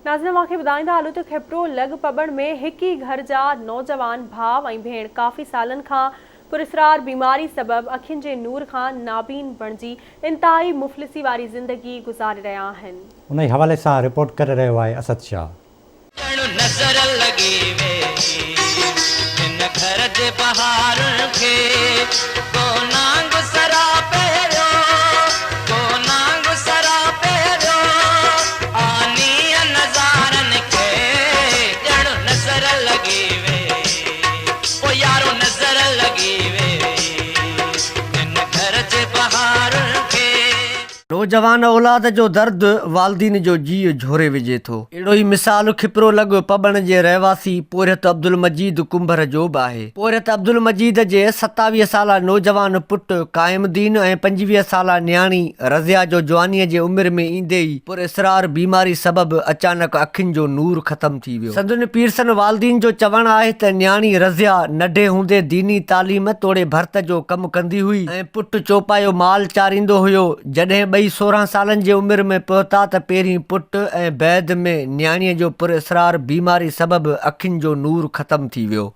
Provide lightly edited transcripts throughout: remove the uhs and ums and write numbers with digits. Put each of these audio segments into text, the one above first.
नाज़रीन मूंखे ॿुधाईंदा हलो त खिपरो लॻ पवण में हिक ई घर जा नौजवान भाउ ऐं भेण काफ़ी सालनि खां पुरस्रार बीमारी सबब अखियुनि जे नूर खां नाबीन बणिजी इंतहाई मुफ़लिसी वारी ज़िंदगी गुज़ारे रहिया आहिनि। उन हवाले सां रिपोर्ट करे रहियो आहे असद शाह। नौजवान औलाद जो दर्द वालदीन जो जीउ झोरे विझे थो। अहिड़ो ई मिसाल खिपरो लॻ पबण जे रहवासी पोरियत अब्दुल मजीद कुंभर जो बि आहे। पोरियत अब्दुल मजीद जे 27 साला नौजवान पुटु काइमदीन ऐं 25 साला न्याणी रज़िया जो जवानीअ जे उमिरि में ईंदे ई पुरस्रार बीमारी सबबि अचानक अखियुनि जो नूर ख़तम थी वियो। संदुन पीरसन वालदीन जो चवणु आहे त न्याणी रज़िया नंढे हूंदे दीनी तालीम तोड़े भर्त जो कमु कंदी हुई ऐं पुटु चौपायो माल चारींदो हुयो। जॾहिं ॿई 16 सालनि जी उमिरि में पहुता त पहिरीं पुटु ऐं बैद में न्याणीअ जो पुरस्रार बीमारी सबबि अखियुनि जो नूर ख़तम थी वियो।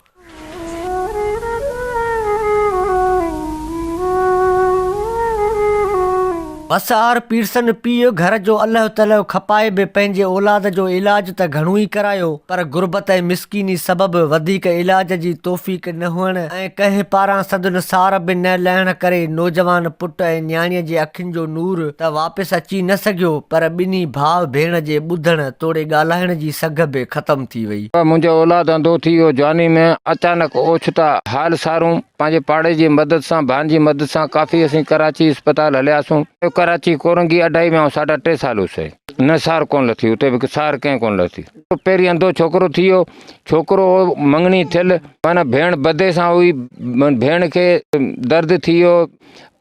बसार पीरसन पीउ घर जो अल्लाह तलह खपाए बि पंहिंजे औलाद जो इलाज त घणो ई करायो, पर गुरबत ऐं मिसकीनी सबबि वधीक इलाज जी तौफ़ीक़ न हुअण ऐं कंहिं पारां संदुन सार बि न लहण करे नौजवान पुट ऐं न्याणीअ जे अखियुनि जो नूर त वापसि अची न सघियो, पर ॿिन्ही भाउ भेण जे ॿुधण तोड़े ॻाल्हाइण जी सघ बि ख़तम थी वई। मुंहिंजो औलाद अंधो थी वियो जवानी में। अचानक ओछता हाल सारूं पंहिंजे पाड़े जी मदद सां भाउ जी मदद सां काफ़ी असीं कराची अस्पताल हलियासीं। कराची कोरंगी अढाई में 3.5 साल हुसे न सार कोन लथी, उते बि सार कंहिं कोन लथी। पहिरीं अंधो छोकिरो थी वियो, छोकिरो मंगणी थियल माना भेण बदे सां हुई, भेण खे दर्द थी वियो,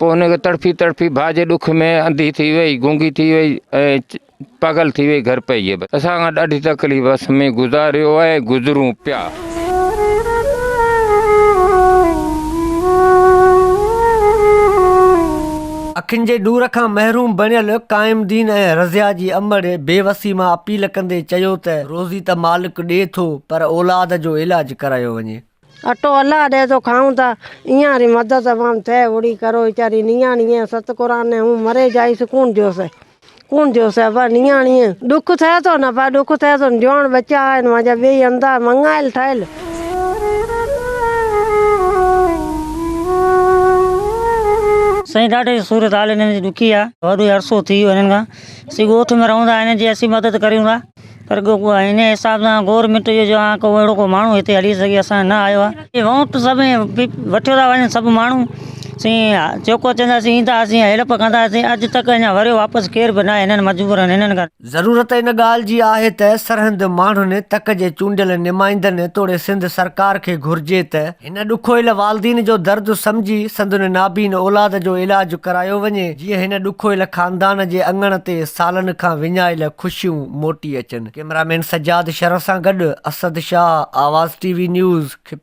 पोइ हुनखे तड़फी तड़फी भाउ जे ॾुख में अंधी थी वई, गूंगी थी वई ऐं पागल थी वई, घर पई आहे। असां खां ॾाढी तकलीफ़ में गुज़ारियो आहे, गुज़रूं पिया। अखियुनि जे नूर खां महरूम बणियल काइमदीन ऐं रज़िया जी अमड़ बेवसी मां अपील कंदे चयो त रोज़ी त मालिक ॾिए थो, पर औलाद जो इलाज करायो वञे। अटो अल्लाह ॾे थो खाऊं था, ईअं वरी मदद मां थिए ओड़ी करो। वीचारी नियाणी सत क़ुरान हूं मरे जाइसि कोन दियोसि पर नियाणी दुख थिए थो न, पर दुख थिए थो। जवान बच्चा आहिनि मुंहिंजा ॿई अंधा मंगाइल ठहियल। साईं ॾाढी सूरत हाल हिननि जी ॾुखी आहे, वॾो अरसो थी वियो हिननि खां। असीं ॻोठ में रहूं था, हिन जी असीं मदद करियूं था, पर हिन हिसाब सां गवर्नमेंट जो जो आहे को अहिड़ो को माण्हू हिते हली सघे असां न आयो आहे। वोट सभु वठियो था वञनि सभु माण्हू, असीं जेको चवंदासीं ईंदासीं हेल्प कंदासीं। अॼु तक अञा वरियो वापसि केर बि न आहे हिननि मजबूरनि हिननि खां। ज़रूरत इन ॻाल्हि जी आहे त सरहंद माण्हुनि तक जे चूंडियल नुमाइंदनि तोड़े सिंध सरकार खे घुर्जे त हिन ॾुखोयल वालदीन जो दर्द सम्झी संदुन नाबीन औलाद जो इलाज करायो वञे, जीअं हिन ॾुखोयल ख़ानदान जे अङण ते सालनि खां विञायल ख़ुशियूं मोटी अचनि। कैमरामैन सजाद शरफ सां गॾु असद शाह, आवाज़ TV न्यूज़।